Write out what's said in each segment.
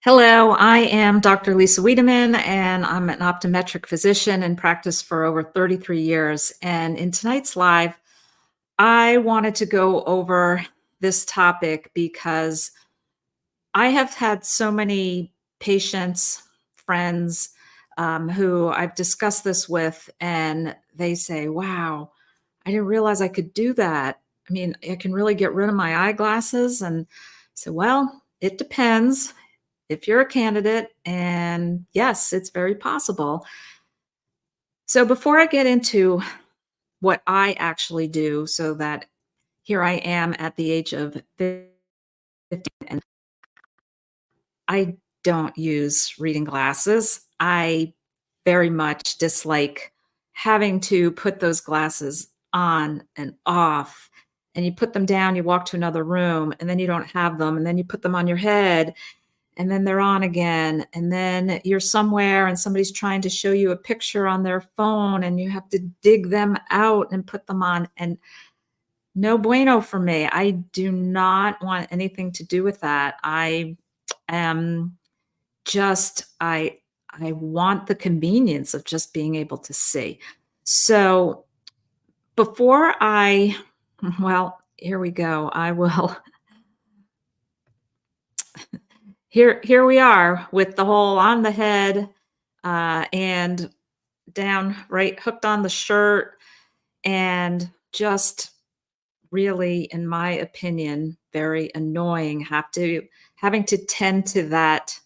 Hello, I am Dr. Lisa Wiedemann, and I'm an optometric physician in practice for over 33 years. And in tonight's live, I wanted to go over this topic because I have had so many patients, friends, who I've discussed this with, and they say, wow, I didn't realize I could do that. I mean, I can really get rid of my eyeglasses. And I said, well, it depends if you're a candidate, and yes, it's very possible. So before I get into what I actually do, so that here I am at the age of 50, and I don't use reading glasses. I very much dislike having to put those glasses on and off. And you put them down, you walk to another room, and then you don't have them, and then you put them on your head, and then they're on again, and then you're somewhere and somebody's trying to show you a picture on their phone and you have to dig them out and put them on, and no bueno for me. I do not want anything to do with that. I am just I want the convenience of just being able to see. So before I well, here we go. I will here we are with the whole on the head, and down right hooked on the shirt, and just really, in my opinion, very annoying having to tend to that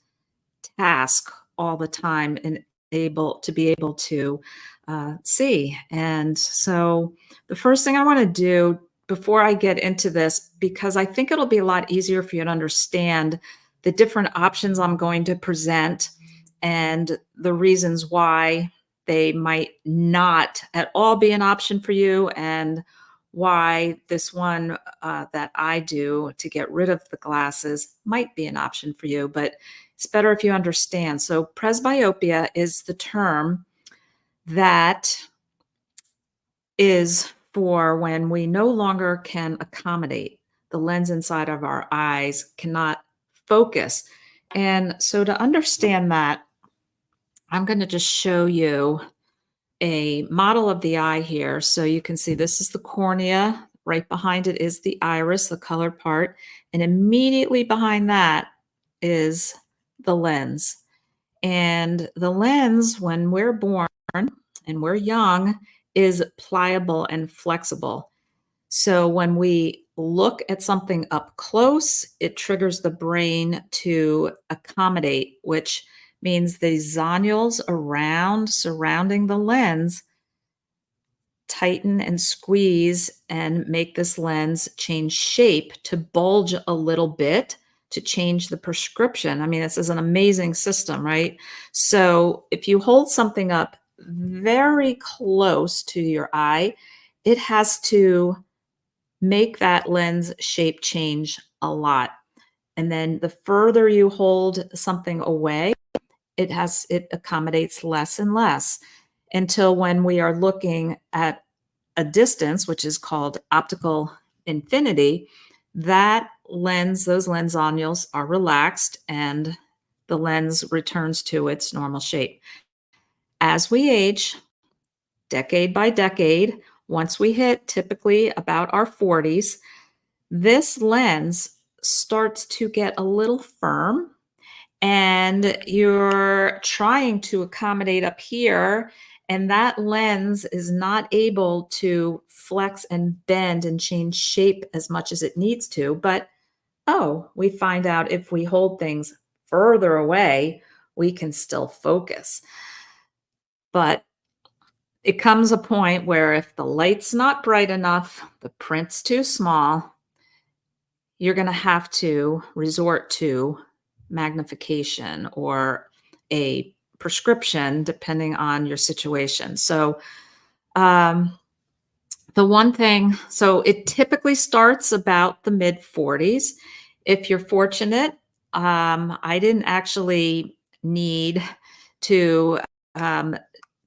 task all the time and able to see. And so the first thing I want to do before I get into this, because I think it'll be a lot easier for you to understand the different options I'm going to present and the reasons why they might not at all be an option for you, and why this one that I do to get rid of the glasses might be an option for you. But it's better if you understand. So, presbyopia is the term that is for when we no longer can accommodate the lens inside of our eyes, cannot focus. And so, to understand that, I'm going to just show you a model of the eye here. So you can see this is the cornea. Right behind it is the iris, the colored part. And immediately behind that is the lens. And the lens, when we're born and we're young, is pliable and flexible. So when we look at something up close, it triggers the brain to accommodate, which means the zonules surrounding the lens tighten and squeeze and make this lens change shape to bulge a little bit to change the prescription. I mean, this is an amazing system, right? So if you hold something up very close to your eye, it has to make that lens shape change a lot. And then the further you hold something away, it accommodates less and less, until when we are looking at a distance, which is called optical infinity, those lens zonules are relaxed and the lens returns to its normal shape. As we age, decade by decade, once we hit typically about our 40s, this lens starts to get a little firm, and you're trying to accommodate up here, and that lens is not able to flex and bend and change shape as much as it needs to. But oh, we find out if we hold things further away, we can still focus. But it comes a point where if the light's not bright enough, the print's too small, you're going to have to resort to magnification or a prescription, depending on your situation. So, um, the one thing, so it typically starts about the mid 40s. If you're fortunate, I didn't actually need to um,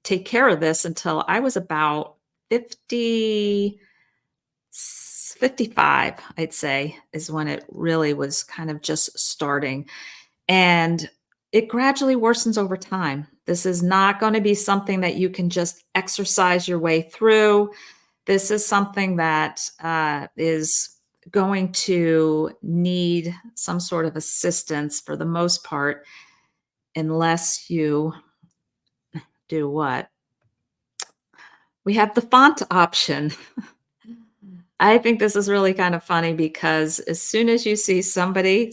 take care of this until I was about 50, 55, I'd say, is when it really was kind of just starting. and it gradually worsens over time. This is not going to be something that you can just exercise your way through. This is something that is going to need some sort of assistance for the most part, unless you do what? We have the font option. I think this is really kind of funny because as soon as you see somebody,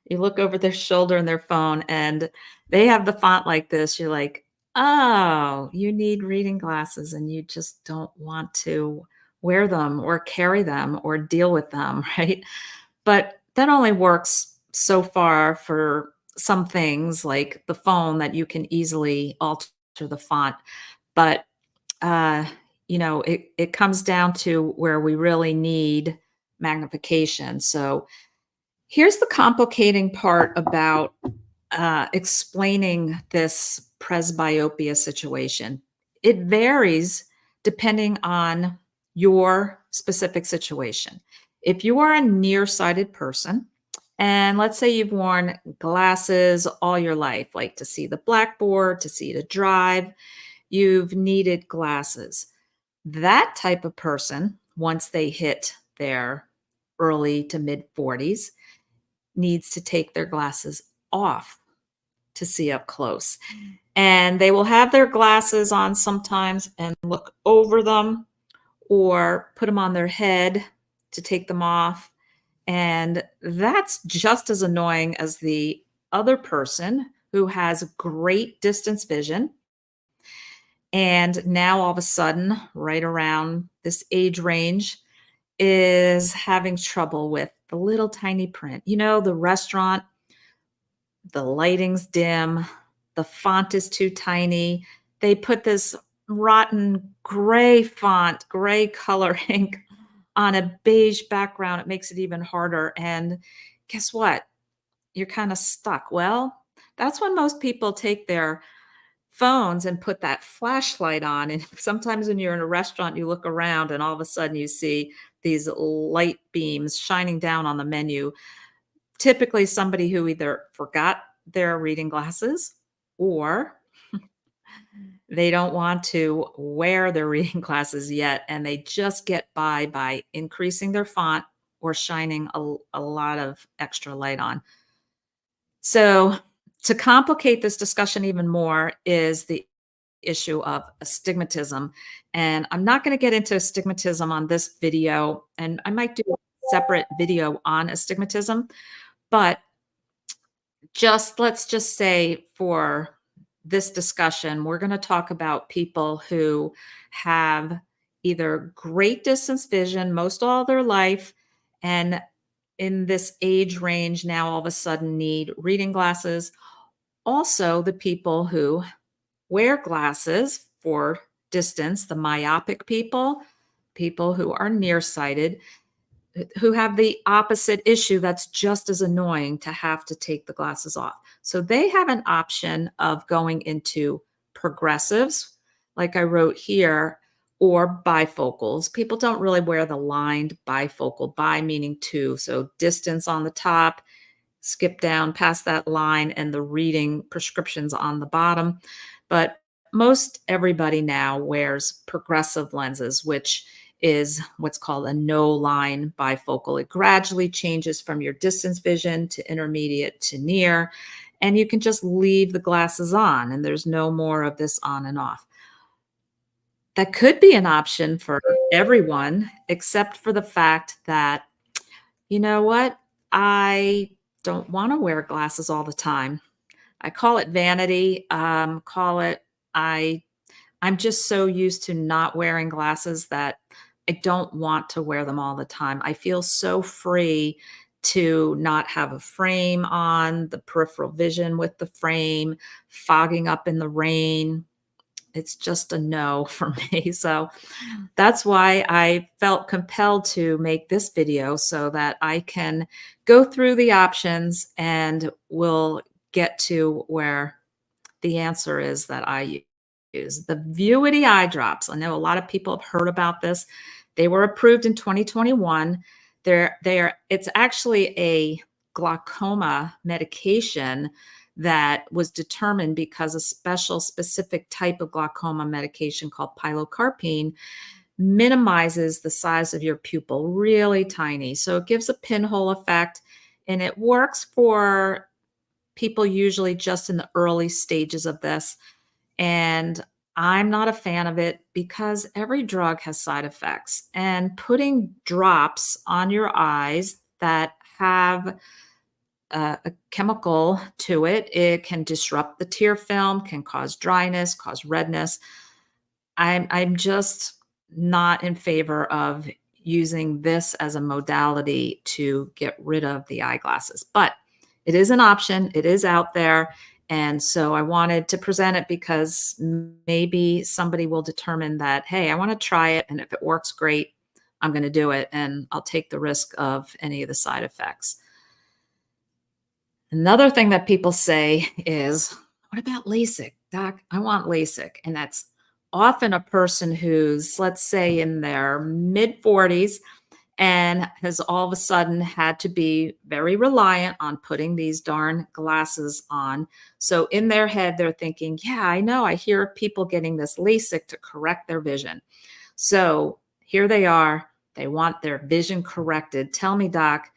you look over their shoulder in their phone and they have the font like this, you're like, oh, you need reading glasses and you just don't want to wear them or carry them or deal with them, right? But that only works so far for some things like the phone that you can easily alter the font. But uh, it comes down to where we really need magnification. So here's the complicating part about explaining this presbyopia situation. It varies depending on your specific situation. If you are a nearsighted person, and let's say you've worn glasses all your life, like to see the blackboard, to see to drive, you've needed glasses. That type of person, once they hit their early to mid 40s, needs to take their glasses off to see up close. And they will have their glasses on sometimes and look over them or put them on their head to take them off. And that's just as annoying as the other person who has great distance vision. And now all of a sudden, right around this age range, is having trouble with the little tiny print. The restaurant, the lighting's dim, the font is too tiny. They put this rotten gray font, gray color ink on a beige background. It makes it even harder. And guess what? You're kind of stuck. Well, that's when most people take their phones and put that flashlight on. And sometimes when you're in a restaurant, you look around and all of a sudden you see these light beams shining down on the menu. Typically, somebody who either forgot their reading glasses or they don't want to wear their reading glasses yet. And they just get by increasing their font or shining a lot of extra light on. So, to complicate this discussion even more is the issue of astigmatism. And I'm not going to get into astigmatism on this video, and I might do a separate video on astigmatism, but let's just say for this discussion, we're going to talk about people who have either great distance vision most all their life and in this age range now all of a sudden need reading glasses. Also, the people who wear glasses for distance, the myopic people, people who are nearsighted, who have the opposite issue that's just as annoying to have to take the glasses off. So they have an option of going into progressives, like I wrote here, or bifocals. People don't really wear the lined bifocal, bi meaning two. So distance on the top, skip down past that line, and the reading prescriptions on the bottom. But most everybody now wears progressive lenses, which is what's called a no line bifocal. It gradually changes from your distance vision to intermediate to near, and you can just leave the glasses on, and there's no more of this on and off. That could be an option for everyone, except for the fact that, you know what? I don't want to wear glasses all the time. I call it vanity. Call it I I'm just so used to not wearing glasses that I don't want to wear them all the time. I feel so free to not have a frame on, the peripheral vision with the frame, fogging up in the rain. It's just a no for me. So that's why I felt compelled to make this video so that I can go through the options and we'll get to where the answer is that I use. The Vuity eye drops. I know a lot of people have heard about this. They were approved in 2021. It's actually a glaucoma medication that was determined because a special specific type of glaucoma medication called pilocarpine minimizes the size of your pupil really tiny. So it gives a pinhole effect, and it works for people usually just in the early stages of this. And I'm not a fan of it because every drug has side effects. And putting drops on your eyes that have a chemical to it, it can disrupt the tear film, can cause dryness, cause redness. I'm just not in favor of using this as a modality to get rid of the eyeglasses. But it is an option, it is out there. And so I wanted to present it because maybe somebody will determine that, hey, I want to try it. And if it works, great, I'm going to do it. And I'll take the risk of any of the side effects. Another thing that people say is, what about LASIK? Doc, I want LASIK. And that's often a person who's, let's say, in their mid 40s and has all of a sudden had to be very reliant on putting these darn glasses on. So in their head, they're thinking, yeah, I know, I hear people getting this LASIK to correct their vision. So here they are, they want their vision corrected. Tell me, doc,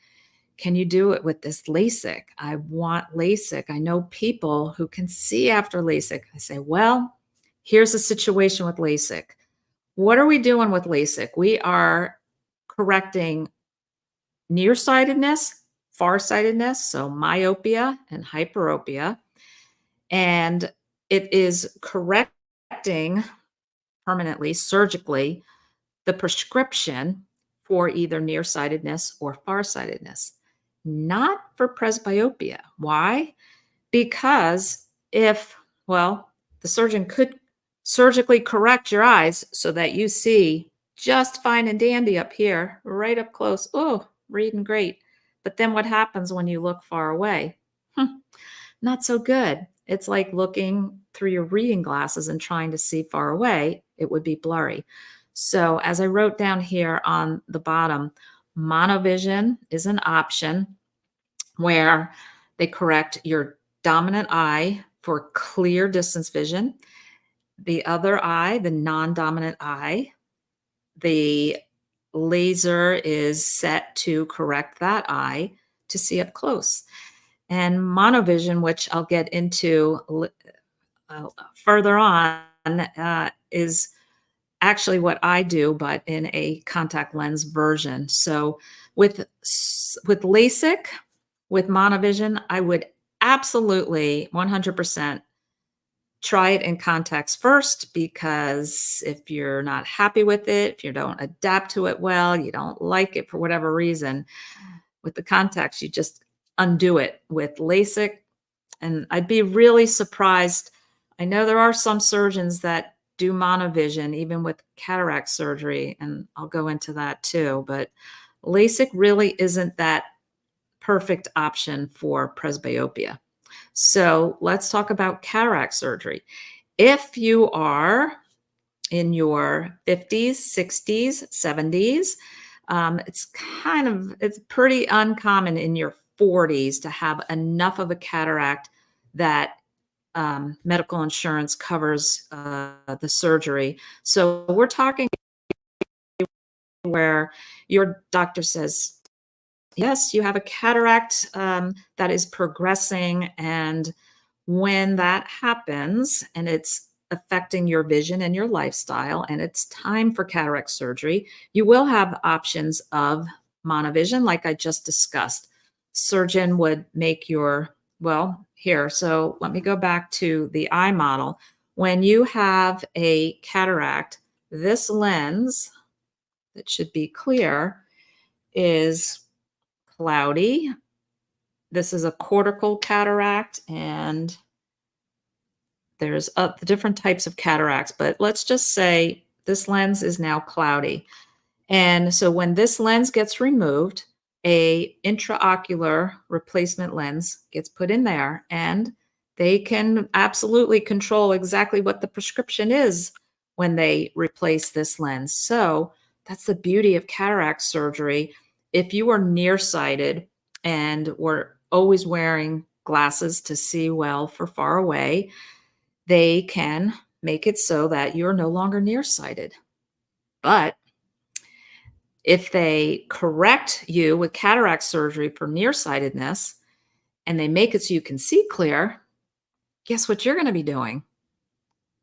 can you do it with this LASIK? I want LASIK. I know people who can see after LASIK. I say, well, here's the situation with LASIK. What are we doing with LASIK? We are correcting nearsightedness, farsightedness, so myopia and hyperopia. And it is correcting permanently, surgically, the prescription for either nearsightedness or farsightedness, not for presbyopia. Why? Because the surgeon could surgically correct your eyes so that you see just fine and dandy up here, right up close. Oh, reading great. But then what happens when you look far away? Not so good. It's like looking through your reading glasses and trying to see far away. It would be blurry. So as I wrote down here on the bottom, monovision is an option where they correct your dominant eye for clear distance vision. The other eye, the non-dominant eye, the laser is set to correct that eye to see up close. And monovision, which I'll get into further on, is actually what I do, but in a contact lens version. So with LASIK, with monovision, I would absolutely 100% try it in contacts first, because if you're not happy with it, if you don't adapt to it well, you don't like it for whatever reason, with the contacts, you just undo it with LASIK. And I'd be really surprised. I know there are some surgeons that do monovision, even with cataract surgery, and I'll go into that too. But LASIK really isn't that perfect option for presbyopia. So let's talk about cataract surgery. If you are in your 50s, 60s, 70s, it's pretty uncommon in your 40s to have enough of a cataract that medical insurance covers the surgery. So we're talking where your doctor says, yes, you have a cataract that is progressing. And when that happens and it's affecting your vision and your lifestyle, and it's time for cataract surgery, you will have options of monovision, like I just discussed. Surgeon would make here. So let me go back to the eye model. When you have a cataract, this lens that should be clear is cloudy. This is a cortical cataract, and there's different types of cataracts, but let's just say this lens is now cloudy. And so when this lens gets removed, a intraocular replacement lens gets put in there, and they can absolutely control exactly what the prescription is when they replace this lens. So that's the beauty of cataract surgery. If you are nearsighted, and we're always wearing glasses to see well for far away, they can make it so that you're no longer nearsighted. But if they correct you with cataract surgery for nearsightedness and they make it so you can see clear, guess what you're going to be doing?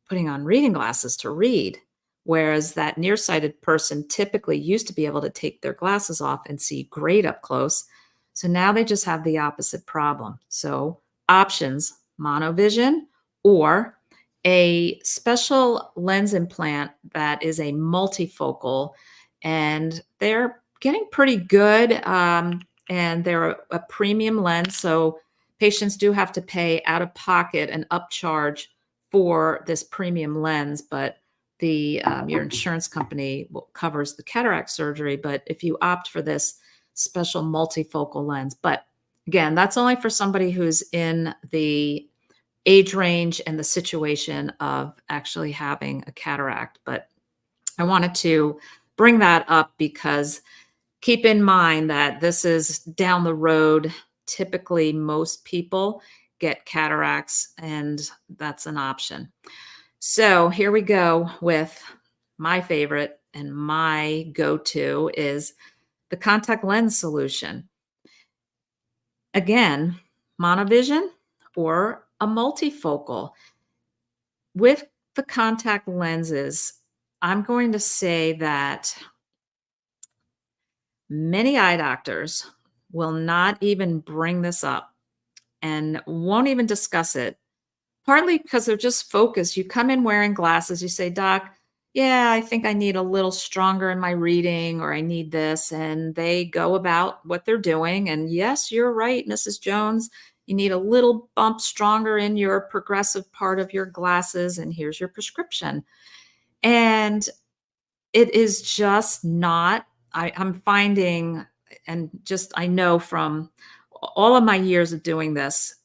Putting on reading glasses to read. Whereas that nearsighted person typically used to be able to take their glasses off and see great up close. So now they just have the opposite problem. So options, monovision or a special lens implant that is a multifocal, and they're getting pretty good. And they're a premium lens. So patients do have to pay out of pocket an upcharge for this premium lens, but the your insurance company covers the cataract surgery. But if you opt for this special multifocal lens, but again, that's only for somebody who's in the age range and the situation of actually having a cataract. But I wanted to bring that up because keep in mind that this is down the road. Typically, most people get cataracts, and that's an option. So here we go with my favorite and my go-to is the contact lens solution. Again, monovision or a multifocal. With the contact lenses, I'm going to say that many eye doctors will not even bring this up and won't even discuss it. Partly because they're just focused. You come in wearing glasses, you say, "Doc, yeah, I think I need a little stronger in my reading or I need this." And they go about what they're doing. And yes, you're right, Mrs. Jones. You need a little bump stronger in your progressive part of your glasses. And here's your prescription. And it is just not, I'm finding, and just I know from all of my years of doing this,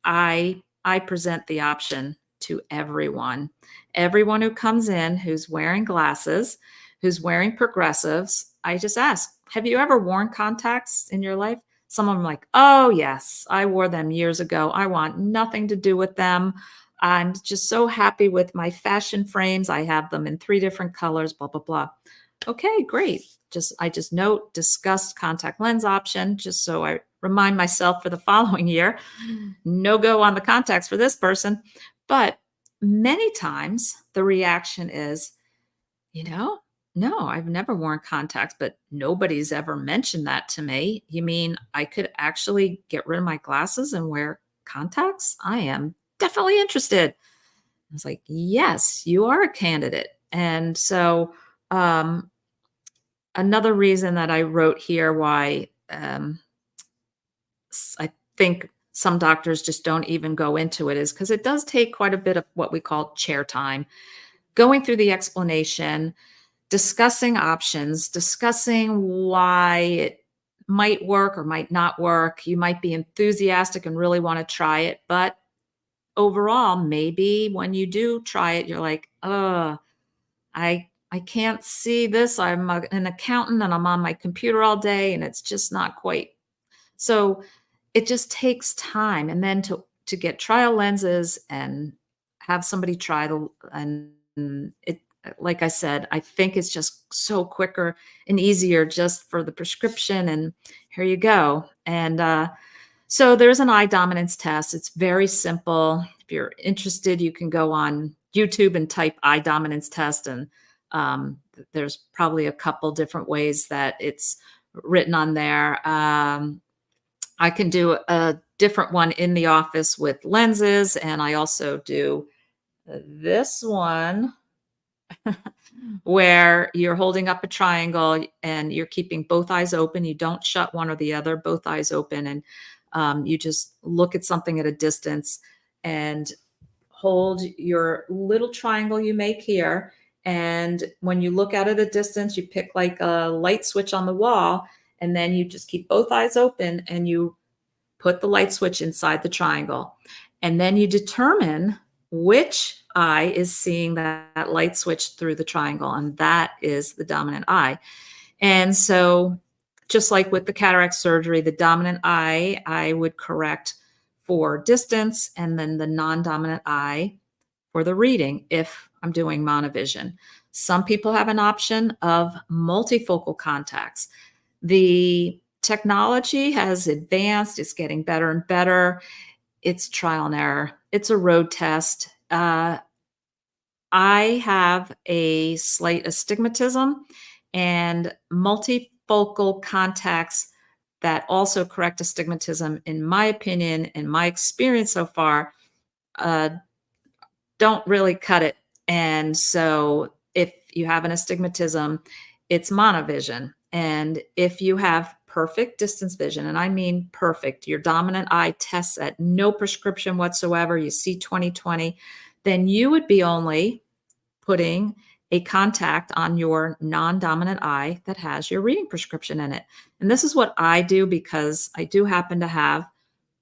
I present the option to everyone. Everyone who comes in who's wearing glasses, who's wearing progressives, I just ask, "Have you ever worn contacts in your life?" Some of them are like, "Oh, yes, I wore them years ago. I want nothing to do with them. I'm just so happy with my fashion frames. I have them in 3 different colors, blah, blah, blah." Okay, great. I just note discussed contact lens option, just so I remind myself for the following year, no go on the contacts for this person. But many times the reaction is, you know, no, I've never worn contacts, but nobody's ever mentioned that to me. You mean I could actually get rid of my glasses and wear contacts? I am definitely interested. I was like, yes, you are a candidate. And so, another reason that I wrote here why I think some doctors just don't even go into it is because it does take quite a bit of what we call chair time, going through the explanation, discussing options, discussing why it might work or might not work. You might be enthusiastic and really want to try it, but overall, maybe when you do try it, you're like, I can't see this. An accountant and I'm on my computer all day and it's just not quite." So it just takes time. And then to get trial lenses and have somebody try and it, like I said, I think it's just so quicker and easier just for the prescription. And here you go. And so there's an eye dominance test. It's very simple. If you're interested, you can go on YouTube and type eye dominance test, and there's probably a couple different ways that it's written on there. I can do a different one in the office with lenses, and I also do this one where you're holding up a triangle and you're keeping both eyes open. You don't shut one or the other, both eyes open, and you just look at something at a distance and hold your little triangle you make here. And when you look at it at a distance, you pick like a light switch on the wall, and then you just keep both eyes open and you put the light switch inside the triangle. And then you determine which eye is seeing that light switch through the triangle, and that is the dominant eye. And so just like with the cataract surgery, the dominant eye, I would correct for distance, and then the non-dominant eye for the reading if I'm doing monovision. Some people have an option of multifocal contacts. The technology has advanced, it's getting better and better. It's trial and error. It's a road test. I have a slight astigmatism, and multifocal contacts that also correct astigmatism, in my opinion, in my experience so far, uh, don't really cut it. And so if you have an astigmatism, it's monovision. And if you have perfect distance vision, and I mean perfect, your dominant eye tests at no prescription whatsoever, you see 20/20, then you would be only putting a contact on your non-dominant eye that has your reading prescription in it. And this is what I do because I do happen to have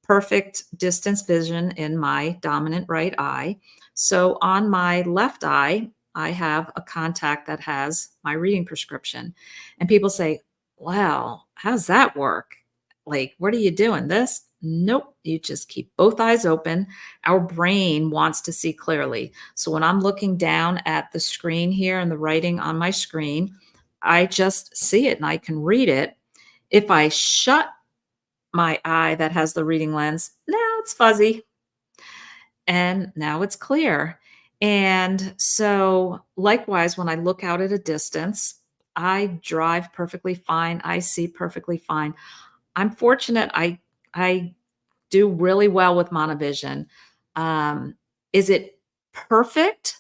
perfect distance vision in my dominant right eye. So on my left eye, I have a contact that has my reading prescription. And people say, "Well, how's that work? Like, what are you doing? This?" Nope. You just keep both eyes open. Our brain wants to see clearly. So when I'm looking down at the screen here and the writing on my screen, I just see it and I can read it. If I shut my eye that has the reading lens, now it's fuzzy and now it's clear. And so, likewise, when I look out at a distance, I drive perfectly fine. I see perfectly fine. I'm fortunate. I do really well with monovision. Is it perfect?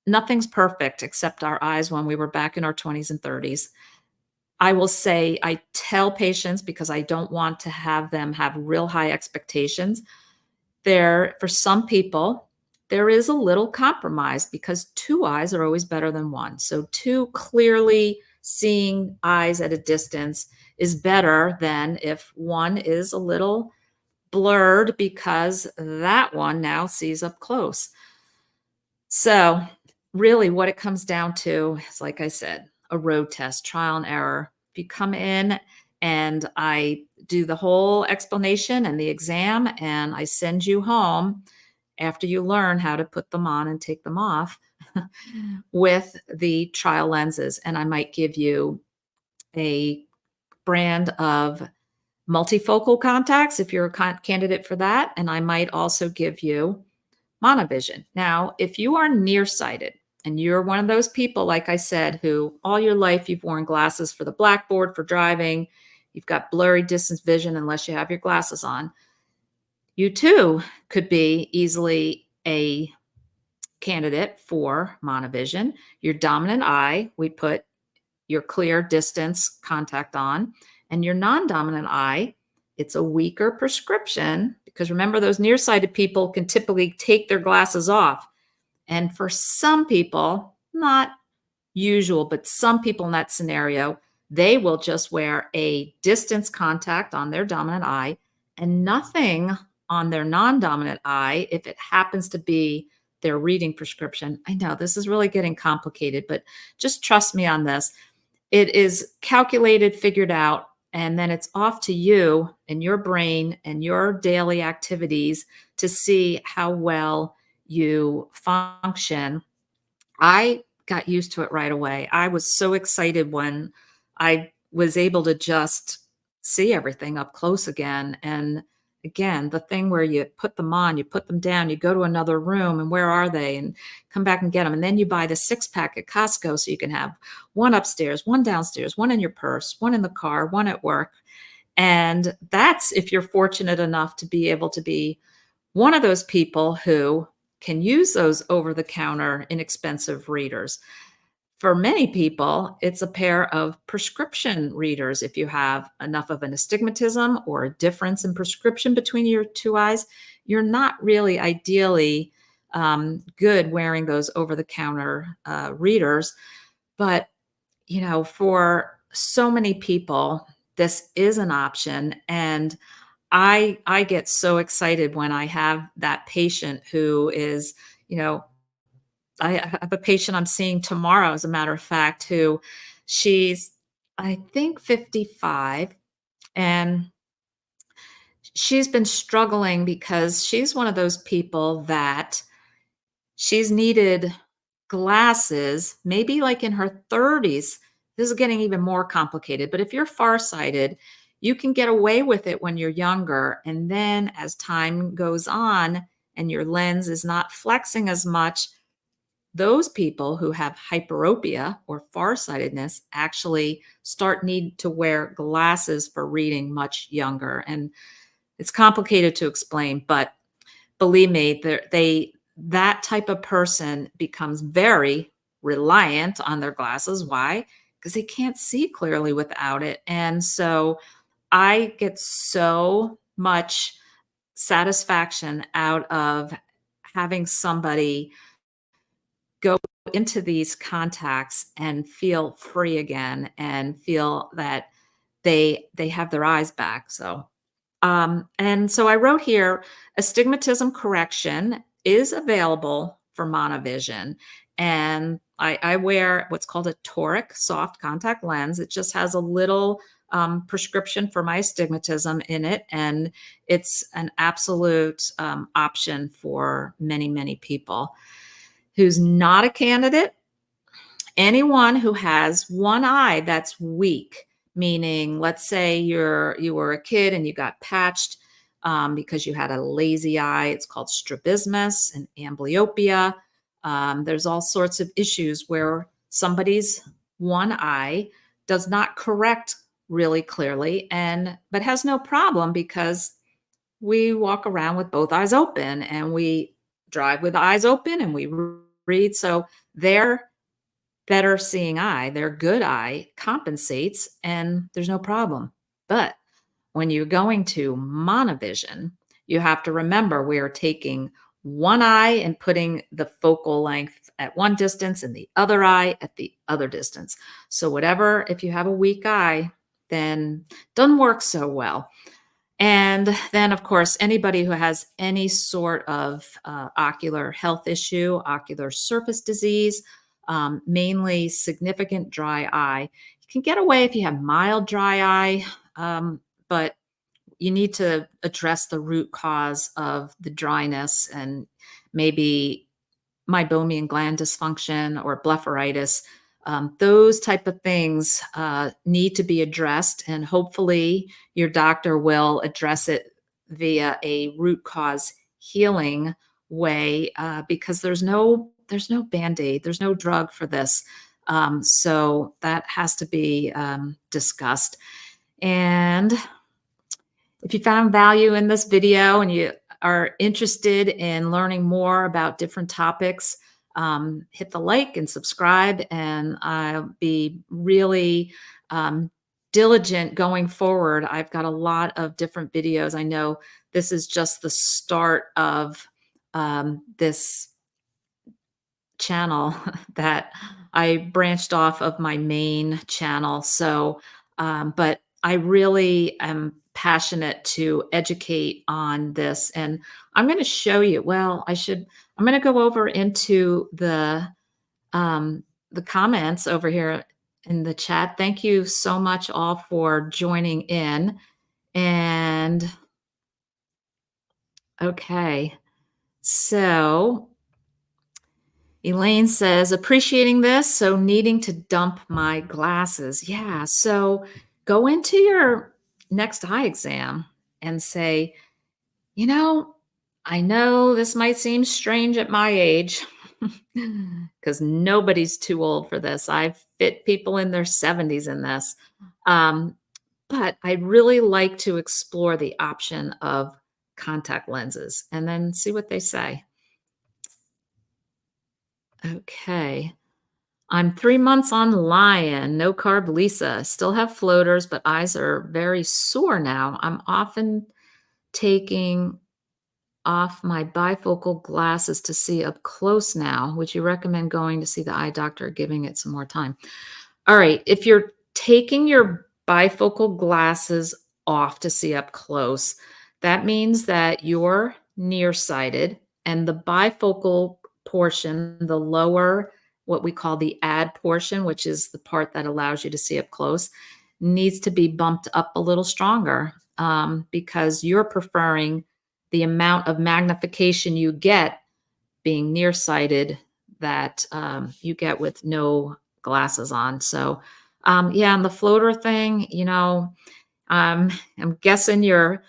Nothing's perfect except our eyes when we were back in our 20s and 30s. I will say I tell patients because I don't want to have them have real high expectations. There, for some people, there is a little compromise because two eyes are always better than one. So, two clearly seeing eyes at a distance is better than if one is a little blurred because that one now sees up close. So, really, what it comes down to is, like I said, a road test, trial and error. If you come in and I do the whole explanation and the exam, and I send you home after you learn how to put them on and take them off with the trial lenses, and I might give you a brand of multifocal contacts if you're a candidate for that, and I might also give you monovision. Now, if you are nearsighted and you're one of those people, like I said, who all your life you've worn glasses for the blackboard, for driving, you've got blurry distance vision unless you have your glasses on, you too could be easily a candidate for monovision. Your dominant eye, we put your clear distance contact on, and your non-dominant eye, it's a weaker prescription because remember those nearsighted people can typically take their glasses off. And for some people, not usual, but some people in that scenario, they will just wear a distance contact on their dominant eye and nothing on their non-dominant eye if it happens to be their reading prescription. I know this is really getting complicated, but just trust me on this. It is calculated, figured out, and then it's off to you and your brain and your daily activities to see how well you function. I got used to it right away. I was so excited when I was able to just see everything up close again. And again, the thing where you put them on, you put them down, you go to another room, and where are they? And come back and get them. And then you buy the 6-pack at Costco so you can have one upstairs, one downstairs, one in your purse, one in the car, one at work. And that's if you're fortunate enough to be able to be one of those people who can use those over the counter inexpensive readers. For many people, it's a pair of prescription readers. If you have enough of an astigmatism or a difference in prescription between your two eyes, you're not really ideally good wearing those over the counter readers. But, for so many people, this is an option. And I get so excited when I have that patient who is, you know, I have a patient I'm seeing tomorrow, as a matter of fact, who she's I think 55, and she's been struggling because she's one of those people that she's needed glasses, maybe like in her 30s. This is getting even more complicated, but if you're farsighted, you can get away with it when you're younger. And then as time goes on and your lens is not flexing as much, those people who have hyperopia or farsightedness actually start need to wear glasses for reading much younger. And it's complicated to explain, but believe me, that type of person becomes very reliant on their glasses. Why? Because they can't see clearly without it. And so I get so much satisfaction out of having somebody go into these contacts and feel free again and feel that they have their eyes back. And so I wrote here, astigmatism correction is available for monovision. And I wear what's called a toric soft contact lens. It just has a little prescription for my astigmatism in it. And it's an absolute option for many, many people. Who's not a candidate? Anyone who has one eye that's weak, meaning let's say you were a kid and you got patched because you had a lazy eye. It's called strabismus and amblyopia. There's all sorts of issues where somebody's one eye does not correct really clearly and but has no problem because we walk around with both eyes open and we drive with eyes open and we read. So their better seeing eye, their good eye compensates and there's no problem. But when you're going to monovision, you have to remember we are taking one eye and putting the focal length at one distance and the other eye at the other distance. So whatever, if you have a weak eye, then doesn't work so well. And then, of course, anybody who has any sort of ocular health issue, ocular surface disease, mainly significant dry eye, you can get away if you have mild dry eye, but you need to address the root cause of the dryness and maybe meibomian gland dysfunction or blepharitis. Those type of things need to be addressed, and hopefully your doctor will address it via a root cause healing way because there's no band-aid, there's no drug for this. So that has to be discussed. And if you found value in this video and you are interested in learning more about different topics, hit the like and subscribe, and I'll be really diligent going forward. I've got a lot of different videos. I know this is just the start of this channel that I branched off of my main channel. So, but I really am passionate to educate on this. And I'm going to show you, well, I'm going to go over into the comments over here in the chat. Thank you so much all for joining in. And okay, so Elaine says, appreciating this, so needing to dump my glasses. Yeah, so go into your next eye exam and say, I know this might seem strange at my age because nobody's too old for this. I've fit people in their 70s in this. Um, but I'd really like to explore the option of contact lenses and then see what they say. Okay. I'm 3 months on Lion, no carb Lisa. Still have floaters, but eyes are very sore now. I'm often taking off my bifocal glasses to see up close now. Would you recommend going to see the eye doctor or giving it some more time? All right. If you're taking your bifocal glasses off to see up close, that means that you're nearsighted and the bifocal portion, the lower what we call the add portion, which is the part that allows you to see up close, needs to be bumped up a little stronger, because you're preferring the amount of magnification you get being nearsighted that you get with no glasses on. So, yeah, and the floater thing, I'm guessing you're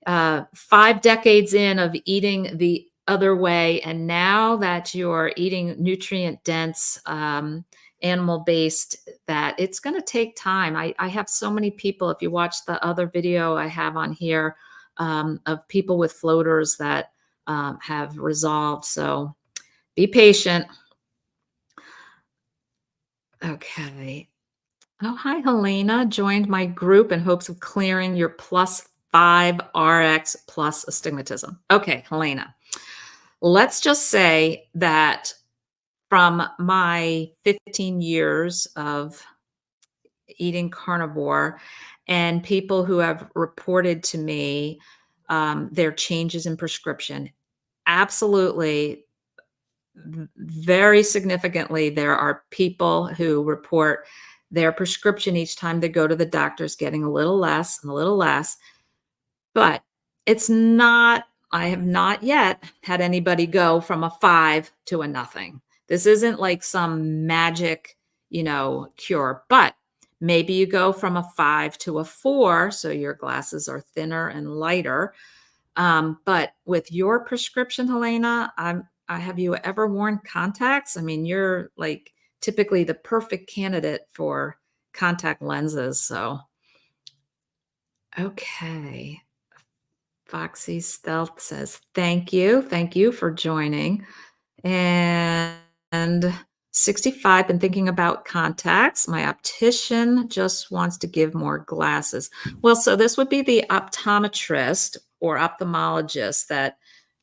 5 decades in of eating the other way, and now that you're eating nutrient dense, animal based, that it's going to take time. I have so many people, if you watch the other video I have on here, of people with floaters that have resolved. So be patient. Okay. Oh, hi, Helena. Joined my group in hopes of clearing your +5 RX plus astigmatism. Okay, Helena. Let's just say that from my 15 years of eating carnivore and people who have reported to me their changes in prescription, absolutely, very significantly, there are people who report their prescription each time they go to the doctor's getting a little less and a little less. But it's not, I have not yet had anybody go from a 5 to a nothing. This isn't like some magic, cure, but maybe you go from a 5 to a 4, so your glasses are thinner and lighter. But with your prescription, Helena, have you ever worn contacts? I mean, you're like typically the perfect candidate for contact lenses. So, okay. Foxy Stealth says, thank you. Thank you for joining. And 65, been thinking about contacts. My optician just wants to give more glasses. Well, so this would be the optometrist or ophthalmologist that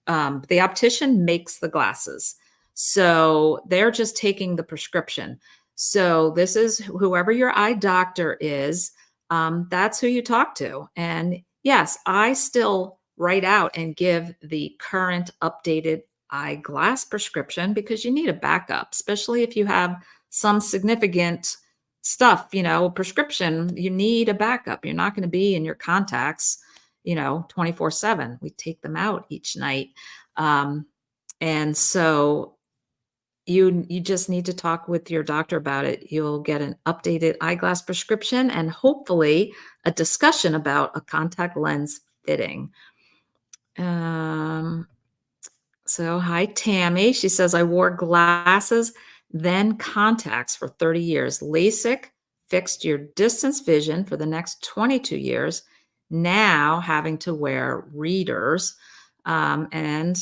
the optician makes the glasses. So they're just taking the prescription. So this is whoever your eye doctor is, that's who you talk to. And yes, I still write out and give the current updated eyeglass prescription because you need a backup, especially if you have some significant stuff, prescription, you need a backup. You're not going to be in your contacts, 24/7. We take them out each night. And so you just need to talk with your doctor about it. You'll get an updated eyeglass prescription and hopefully a discussion about a contact lens fitting. So hi, Tammy. She says, I wore glasses, then contacts for 30 years. LASIK fixed your distance vision for the next 22 years. Now having to wear readers. And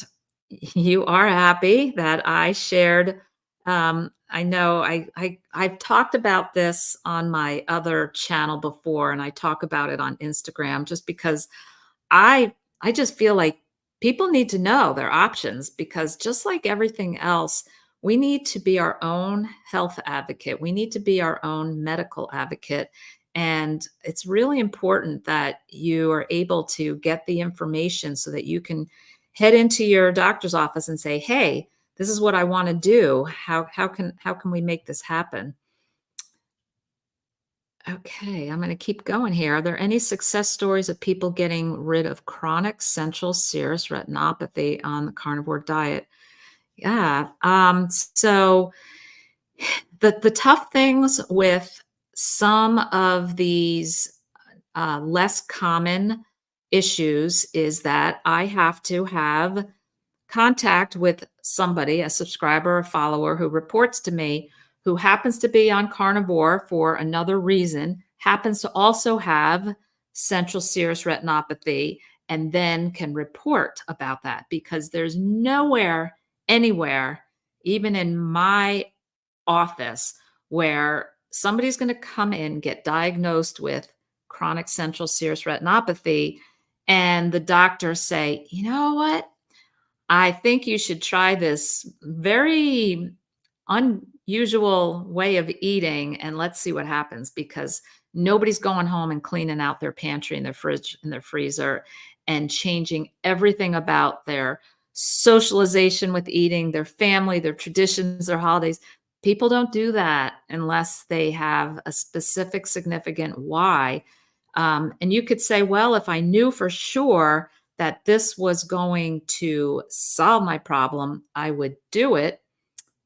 you are happy that I shared. I know I've talked about this on my other channel before, and I talk about it on Instagram just because I just feel like people need to know their options because just like everything else, we need to be our own health advocate. We need to be our own medical advocate. And it's really important that you are able to get the information so that you can head into your doctor's office and say, hey, this is what I want to do. How can we make this happen? Okay, I'm going to keep going here. Are there any success stories of people getting rid of chronic central serous retinopathy on the carnivore diet? Yeah. So the tough things with some of these less common issues is that I have to have contact with somebody, a subscriber, a follower who reports to me, who happens to be on carnivore for another reason, happens to also have central serous retinopathy, and then can report about that because there's nowhere, anywhere, even in my office, where somebody's going to come in, get diagnosed with chronic central serous retinopathy, and the doctor say, you know what? I think you should try this very unusual way of eating and let's see what happens because nobody's going home and cleaning out their pantry and their fridge and their freezer and changing everything about their socialization with eating, their family, their traditions, their holidays. People don't do that unless they have a specific significant why. And you could say, well, if I knew for sure that this was going to solve my problem, I would do it.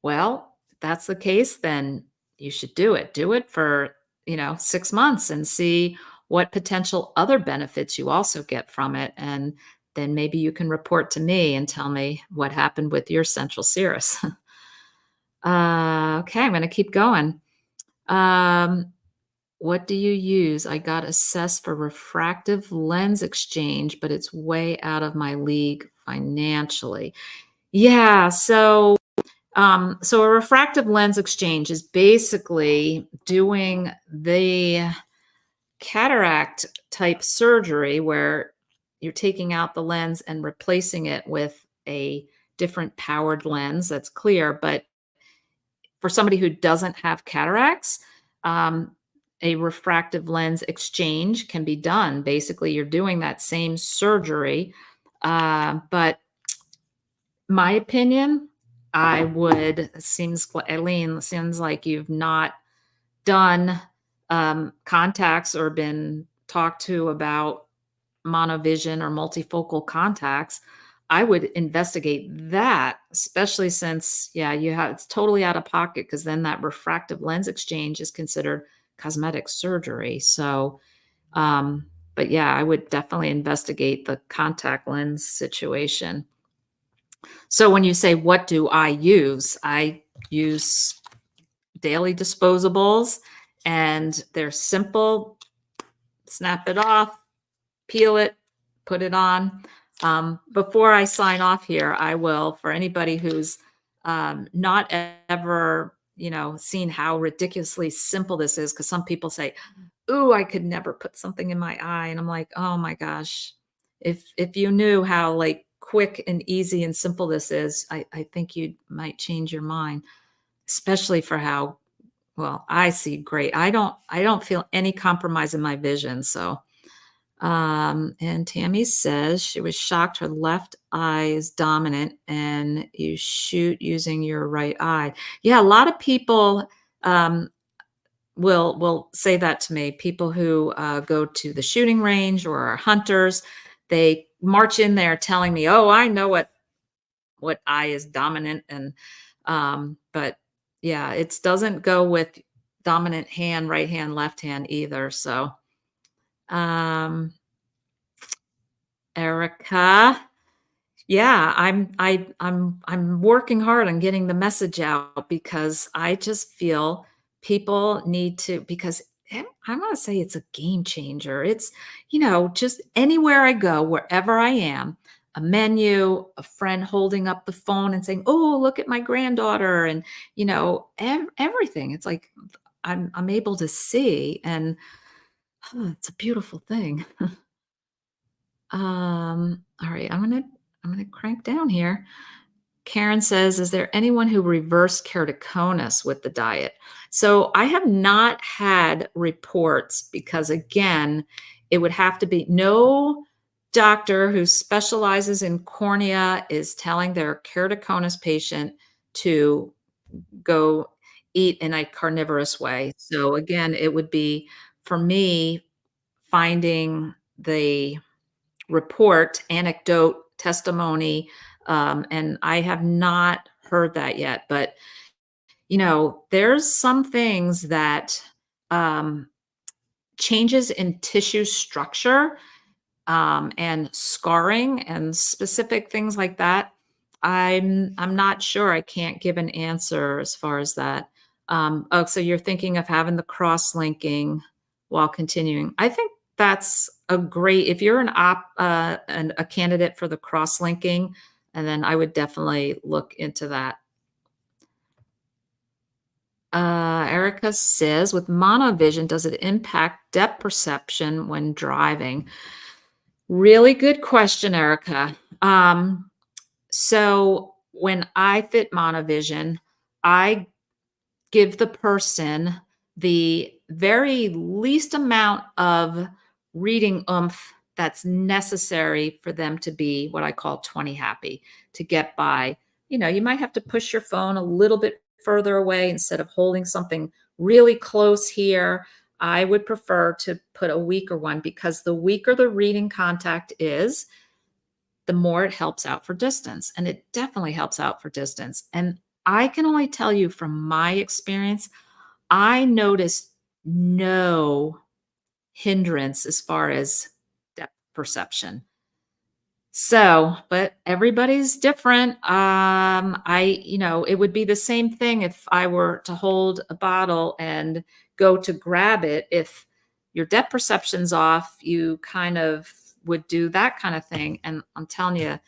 Well, if that's the case, then you should do it. Do it for, 6 months and see what potential other benefits you also get from it. And then maybe you can report to me and tell me what happened with your central serous. Okay, I'm going to keep going. Um, what do you use? I got assessed for refractive lens exchange, but it's way out of my league financially. Yeah, so a refractive lens exchange is basically doing the cataract type surgery where you're taking out the lens and replacing it with a different powered lens that's clear. But for somebody who doesn't have cataracts, um, a refractive lens exchange can be done. Basically, you're doing that same surgery, but my opinion, I would seems Eileen, seems like you've not done, contacts or been talked to about monovision or multifocal contacts. I would investigate that, especially since, yeah, you have it's totally out of pocket because then that refractive lens exchange is considered cosmetic surgery. So, but yeah, I would definitely investigate the contact lens situation. So when you say, what do I use? I use daily disposables and they're simple. Snap it off, peel it, put it on. Before I sign off here, I will, for anybody who's not ever, seen how ridiculously simple this is, because some people say, "Ooh, I could never put something in my eye," and I'm like, "Oh my gosh, if you knew how like quick and easy and simple this is, I think you might change your mind, especially for how well I see great. I don't feel any compromise in my vision, so." And Tammy says she was shocked her left eye is dominant and you shoot using your right eye. Yeah, a lot of people will say that to me. People who go to the shooting range or are hunters, they march in there telling me, "Oh, I know what eye is dominant," and but yeah, it doesn't go with dominant hand, right hand, left hand either. So, um, Erica. Yeah, I'm working hard on getting the message out because I just feel people need to because I'm gonna say it's a game changer. It's, just anywhere I go, wherever I am, a menu, a friend holding up the phone and saying, "Oh, look at my granddaughter," and everything. It's like I'm able to see, and it's a beautiful thing. All right, I'm gonna crank down here. Karen says, "Is there anyone who reversed keratoconus with the diet?" So I have not had reports because, again, it would have to be no doctor who specializes in cornea is telling their keratoconus patient to go eat in a carnivorous way. So again, it would be for me finding the report, anecdote, testimony, and I have not heard that yet. But there's some things that um, changes in tissue structure and scarring and specific things like that. I'm not sure. I can't give an answer as far as that. Oh, so you're thinking of having the cross linking while continuing. I think that's a great if you're a candidate for the cross linking, and then I would definitely look into that. Erica says, with monovision, does it impact depth perception when driving? Really good question, Erica. So when I fit monovision, I give the person the very least amount of reading oomph that's necessary for them to be what I call 20 happy to get by. You might have to push your phone a little bit further away instead of holding something really close here. I would prefer to put a weaker one because the weaker the reading contact is, the more it helps out for distance. And it definitely helps out for distance. And I can only tell you from my experience, I noticed no hindrance as far as depth perception. So, but everybody's different. It would be the same thing if I were to hold a bottle and go to grab it. If your depth perception's off, you kind of would do that kind of thing. And I'm telling you,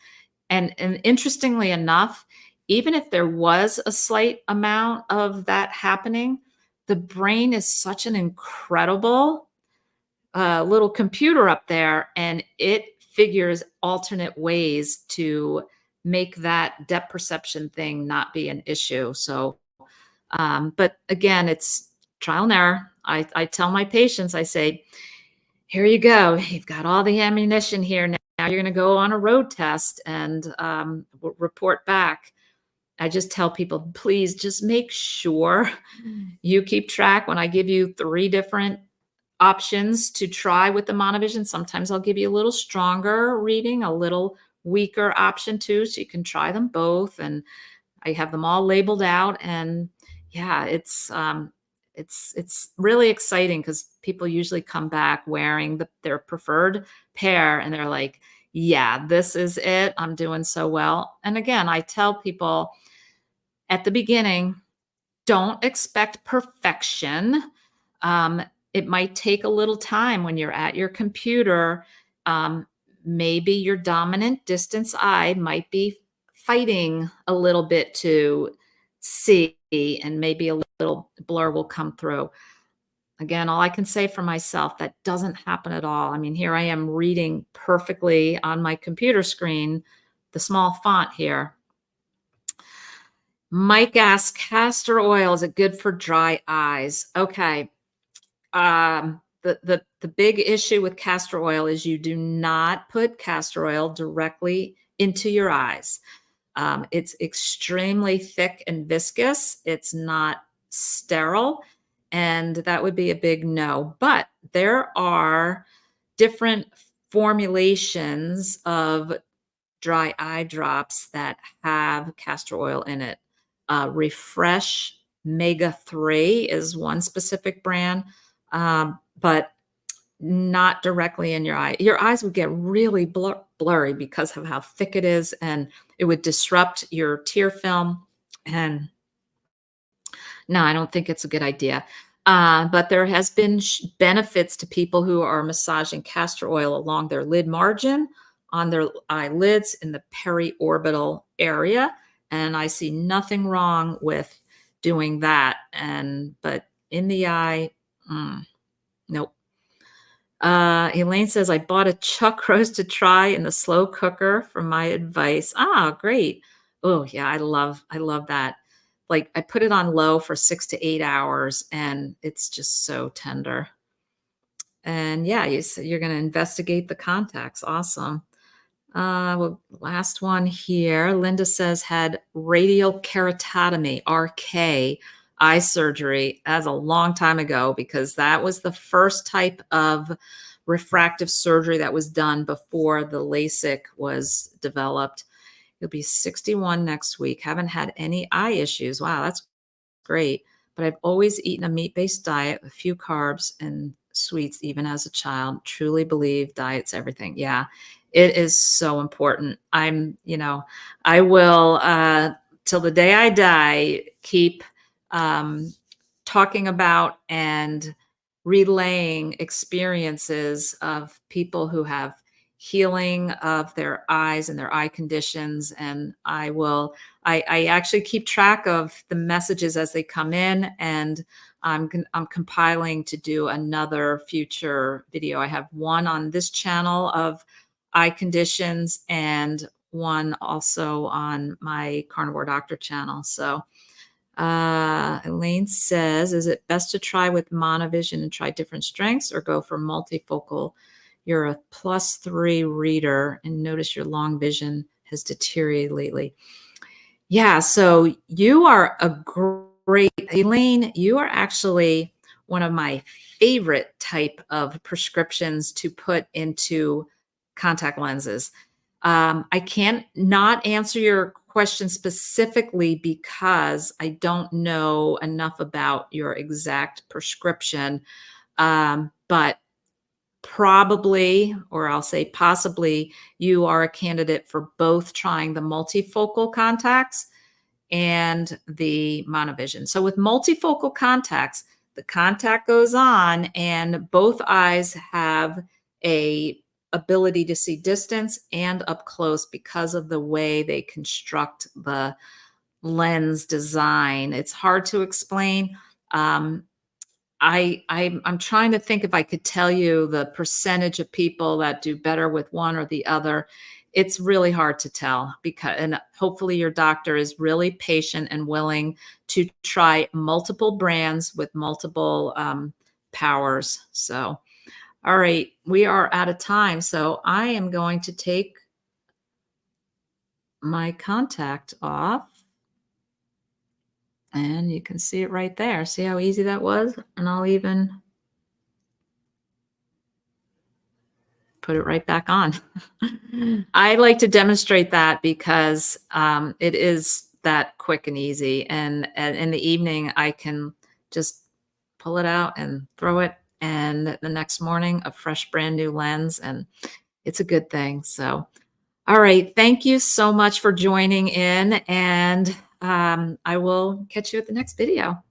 and interestingly enough, even if there was a slight amount of that happening, the brain is such an incredible little computer up there, and it figures alternate ways to make that depth perception thing not be an issue. So, but again, it's trial and error. I tell my patients, I say, here you go. You've got all the ammunition here. Now you're going to go on a road test and report back. I just tell people, please just make sure you keep track. When I give you 3 different options to try with the Monovision, sometimes I'll give you a little stronger reading, a little weaker option too, so you can try them both. And I have them all labeled out. And yeah, it's really exciting because people usually come back wearing their preferred pair, and they're like, "Yeah, this is it. I'm doing so well." And again, I tell people at the beginning, don't expect perfection. Um, it might take a little time when you're at your computer. Um, Maybe your dominant distance eye might be fighting a little bit to see, and maybe a little blur will come through. Again, all I can say for myself, that doesn't happen at all. I mean, here I am reading perfectly on my computer screen, the small font here. Mike asks, castor oil, is it good for dry eyes? Okay. The big issue with castor oil is you do not put castor oil directly into your eyes. It's extremely thick and viscous. It's not sterile, and that would be a big no. But there are different formulations of dry eye drops that have castor oil in it. Refresh Mega 3 is one specific brand, but not directly in your eye. Your eyes would get really blurry because of how thick it is, and it would disrupt your tear film. And no, I don't think it's a good idea. But there has been benefits to people who are massaging castor oil along their lid margin, on their eyelids, in the periorbital area, and I see nothing wrong with doing that. But in the eye, nope. Elaine says, I bought a chuck roast to try in the slow cooker for my advice. Ah, great. Oh yeah, I love that. Like I put it on low for 6 to 8 hours, and it's just so tender. And yeah, you're going to investigate the contacts. Awesome. Well, last one here. Linda says had radial keratotomy, RK, eye surgery. That's a long time ago because that was the first type of refractive surgery that was done before the LASIK was developed. You'll be 61 next week. Haven't had any eye issues. Wow, that's great. But I've always eaten a meat-based diet with few carbs and sweets, even as a child. Truly believe diet's everything. Yeah, it is so important. I will, till the day I die, keep talking about and relaying experiences of people who have healing of their eyes and their eye conditions. And I actually keep track of the messages as they come in, and I'm compiling to do another future video. I have one on this channel of eye conditions and one also on my Carnivore Doctor channel. So Elaine says, is it best to try with Monovision and try different strengths, or go for multifocal? You're a +3 reader and notice your long vision has deteriorated lately. Yeah, so you are a Great. Elaine, you are actually one of my favorite type of prescriptions to put into contact lenses. I can't not answer your question specifically because I don't know enough about your exact prescription. But probably, or I'll say possibly, you are a candidate for both trying the multifocal contacts and the monovision. So with multifocal contacts, the contact goes on and both eyes have a ability to see distance and up close because of the way they construct the lens design. It's hard to explain. Um, I'm trying to think if I could tell you the percentage of people that do better with one or the other. It's really hard to tell because, and hopefully your doctor is really patient and willing to try multiple brands with multiple powers. So, all right, we are out of time. So I am going to take my contact off, and you can see it right there. See how easy that was? And I'll even put it right back on. I like to demonstrate that because it is that quick and easy. And in the evening, I can just pull it out and throw it. And the next morning, a fresh, brand new lens. And it's a good thing. So, all right. Thank you so much for joining in. And I will catch you at the next video.